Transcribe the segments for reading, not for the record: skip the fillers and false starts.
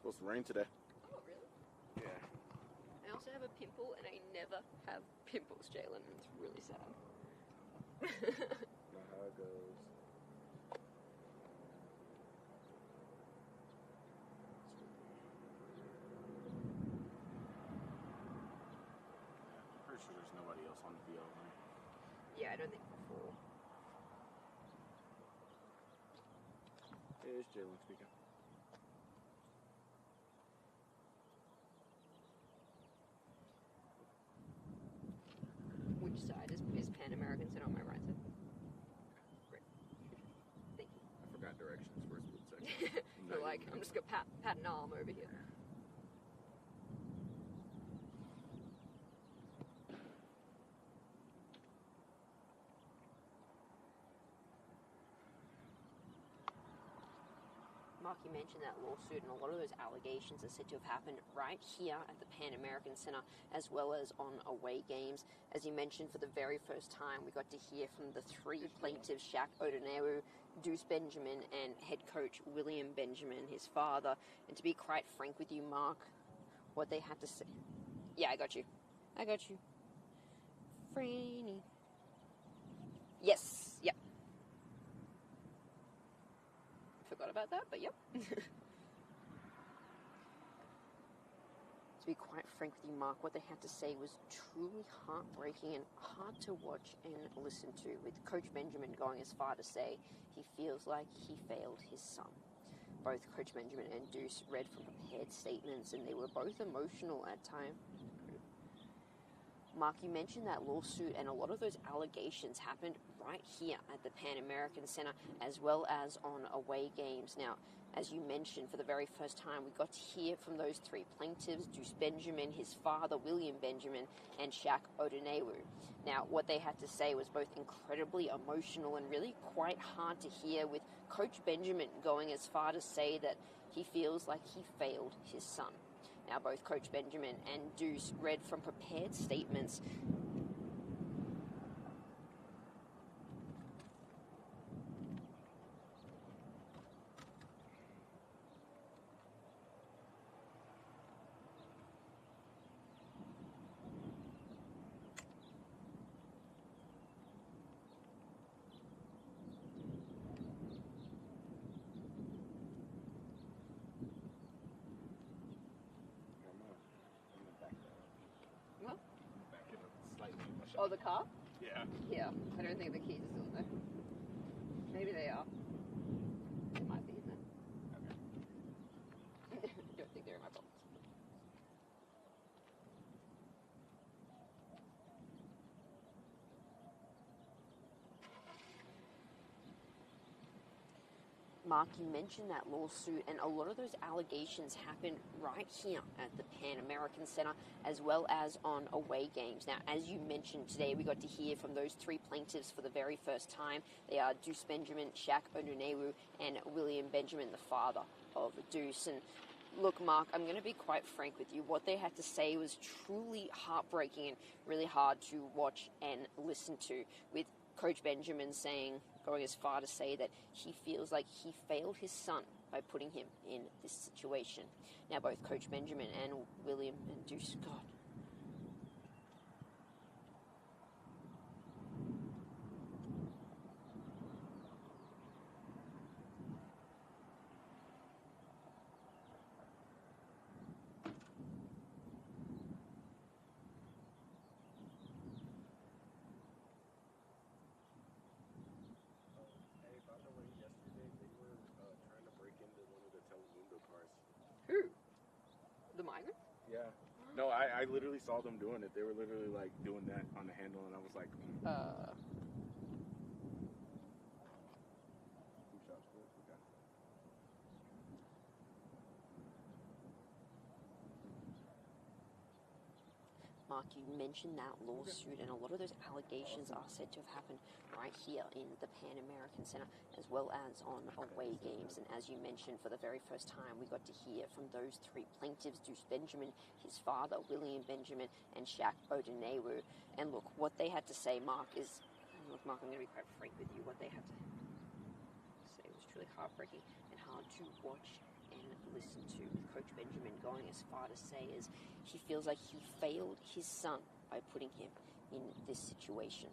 supposed to rain today. Oh, really? Yeah. I also have a pimple, and I never have pimples, Jalen. It's really sad. Not how it goes. I'm pretty sure there's nobody else on the VL line. Yeah, I don't think before. Hey, it's Jalen speaking. Which side is Pan American Center on my right side? Great. Thank you. I forgot directions for a split second. You're like, I'm just gonna pat an arm over here. Mark, you mentioned that lawsuit, and a lot of those allegations are said to have happened right here at the Pan American Center, as well as on away games. As you mentioned, for the very first time, we got to hear from the three plaintiffs, Shaq Odonewu, Deuce Benjamin, and head coach William Benjamin, his father. And to be quite frank with you, Mark, what they had to say... Yeah, I got you. Franny. Yes, yep. Forgot about that, but yep. To be quite frank with you, Mark, what they had to say was truly heartbreaking and hard to watch and listen to, with Coach Benjamin going as far to say he feels like he failed his son. Both Coach Benjamin and Deuce read from prepared statements, and they were both emotional at times. Mark, you mentioned that lawsuit, and a lot of those allegations happened right here at the Pan American Center, as well as on away games. Now, as you mentioned, for the very first time, we got to hear from those three plaintiffs, Deuce Benjamin, his father, William Benjamin, and Shaq Odonewu. Now, what they had to say was both incredibly emotional and really quite hard to hear, with Coach Benjamin going as far to say that he feels like he failed his son. Now, both Coach Benjamin and Deuce read from prepared statements. What? Back it up slightly in my shop. Oh, the car? Yeah. Yeah, I don't think the keys are still in there. Maybe they are. They might be in there. Okay. I don't think they're in my box. Mark, you mentioned that lawsuit, and a lot of those allegations happened right here at the Pan American Center, as well as on away games. Now, as you mentioned today, we got to hear from those three plaintiffs for the very first time. They are Deuce Benjamin, Shaq Odonewu, and William Benjamin, the father of Deuce. And look, Mark, I'm going to be quite frank with you. What they had to say was truly heartbreaking and really hard to watch and listen to, with Coach Benjamin going as far to say that he feels like he failed his son by putting him in this situation. Now, both Coach Benjamin and William and Deuce, God. Who? The Migrant? Yeah. No, I literally saw them doing it. They were literally like doing that on the handle, and I was like, Mark, you mentioned that lawsuit, and a lot of those allegations are said to have happened right here in the Pan American Center, as well as on away games. And as you mentioned, for the very first time, we got to hear from those three plaintiffs, Deuce Benjamin, his father, William Benjamin, and Shaq Odonewu. And look, what they had to say, Mark, I'm going to be quite frank with you. What they had to say was truly heartbreaking and hard to watch and listen to, with Coach Benjamin going as far to say as he feels like he failed his son by putting him in this situation.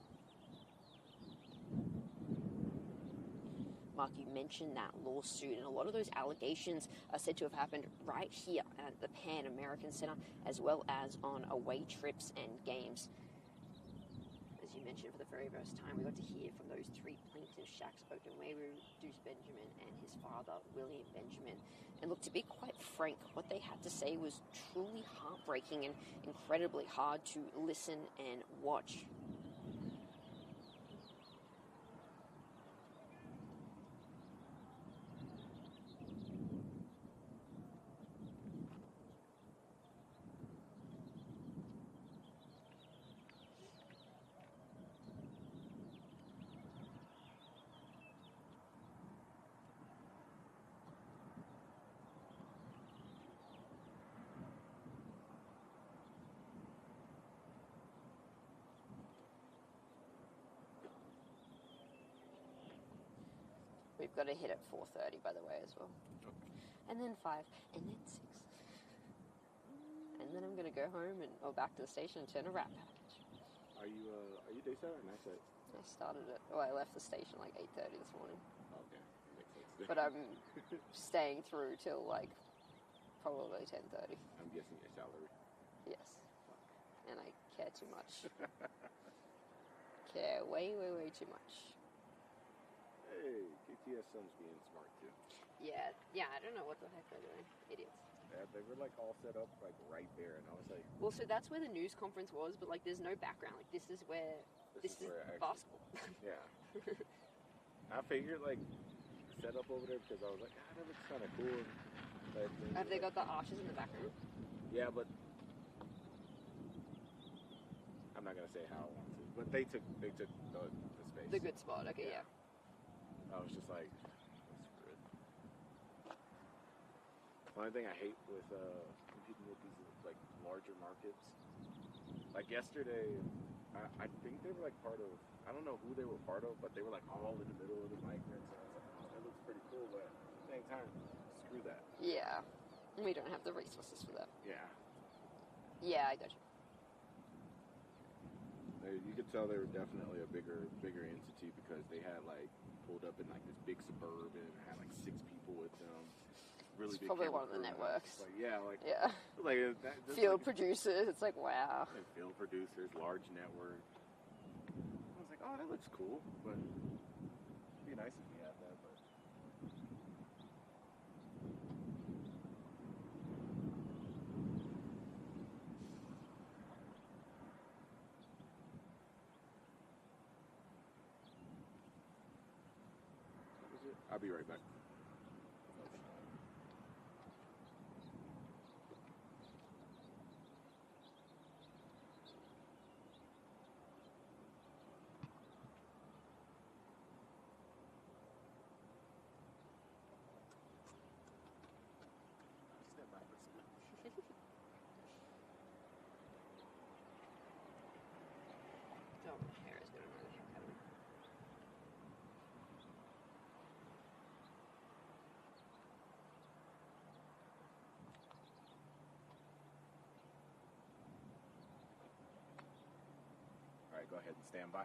Mark, you mentioned that lawsuit, and a lot of those allegations are said to have happened right here at the Pan American Center, as well as on away trips and games. As you mentioned, for the very first time, we got to hear from those three plaintiffs, Shaq Spokenweru, Deuce Benjamin, and his father, William Benjamin. And look, to be quite frank, what they had to say was truly heartbreaking and incredibly hard to listen and watch. We've got to hit at 4:30, by the way, as well. Okay. And then 5, and then 6. And then I'm going to go home or back to the station and turn a wrap package. Are you dayside or night side? I started it. Well, I left the station like 8:30 this morning. Okay, makes sense. But I'm staying through till like probably 10:30. I'm guessing your salary. Yes. And I care too much. Care way, way, way too much. Hey, KTS son's being smart too. Yeah, I don't know what the heck they're doing. Idiots. Yeah, they were like all set up like right there, and I was like, Well, so that's where the news conference was, but like there's no background. Like this is where this is where basketball. yeah. I figured like set up over there because I was like, that looks kind of cool. But Have they got the arches in the background? Yeah, but I'm not gonna say how I want to. But they took the space. The good spot. Okay, yeah. I was just like, screw it. The only thing I hate with competing with these like larger markets, like yesterday, I think they were like part of, I don't know who they were part of, but they were like all in the middle of the migrants. And I was like, that looks pretty cool, but at the same time, screw that. Yeah. We don't have the resources for that. Yeah. Yeah, I got you. You could tell they were definitely a bigger entity because they had like pulled up in like this big suburban, had like 6 people with them. Really It's big. probably one of the networks. Like, yeah. Field producers. It's like, wow. And field producers, large network. I was like, oh, that looks cool, but it'd be nice if we had that. But I'll be right back. Oh, my hair is going to annoy the heck out of me. All right, go ahead and stand by.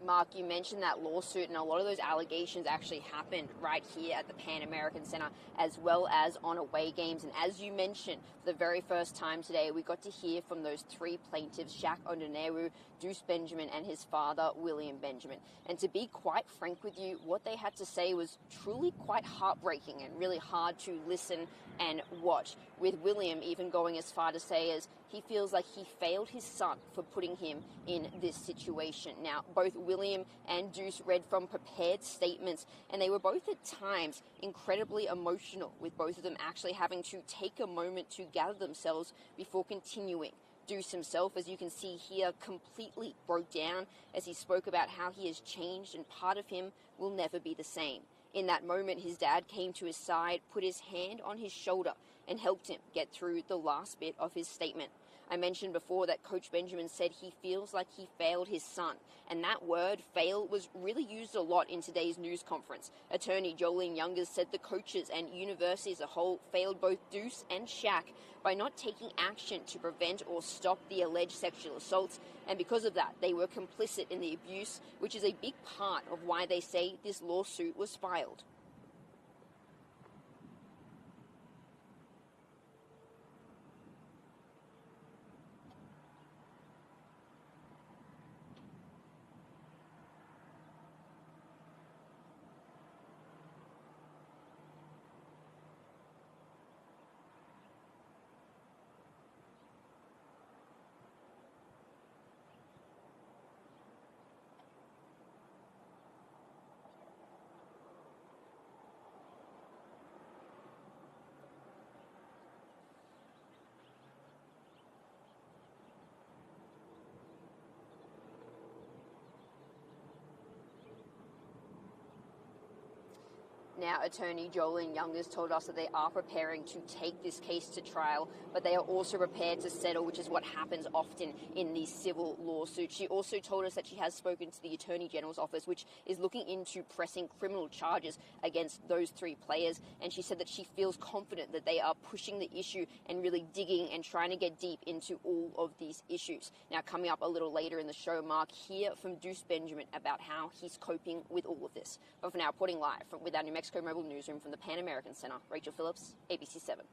Mark, you mentioned that lawsuit, and a lot of those allegations actually happened right here at the Pan American Center, as well as on away games. And as you mentioned, for the very first time today, we got to hear from those three plaintiffs, Shaq Ondoneru, Deuce Benjamin, and his father, William Benjamin. And to be quite frank with you, what they had to say was truly quite heartbreaking and really hard to listen and watch, with William even going as far to say as he feels like he failed his son for putting him in this situation. Now, both William and Deuce read from prepared statements, and they were both at times incredibly emotional, with both of them actually having to take a moment to gather themselves before continuing. Deuce himself, as you can see here, completely broke down as he spoke about how he has changed and part of him will never be the same. In that moment, his dad came to his side, put his hand on his shoulder, and helped him get through the last bit of his statement. I mentioned before that Coach Benjamin said he feels like he failed his son, and that word, fail, was really used a lot in today's news conference. Attorney Jolene Youngers said the coaches and university as a whole failed both Deuce and Shaq by not taking action to prevent or stop the alleged sexual assaults, and because of that, they were complicit in the abuse, which is a big part of why they say this lawsuit was filed. Now, attorney Jolene Youngers told us that they are preparing to take this case to trial, but they are also prepared to settle, which is what happens often in these civil lawsuits. She also told us that she has spoken to the Attorney General's office, which is looking into pressing criminal charges against those three players, and she said that she feels confident that they are pushing the issue and really digging and trying to get deep into all of these issues. Now, coming up a little later in the show, Mark, hear from Deuce Benjamin about how he's coping with all of this. But for now, reporting live with our New Mexico Mobile Newsroom from the Pan American Center, Rachel Phillips, ABC 7.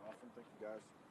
Awesome, thank you guys.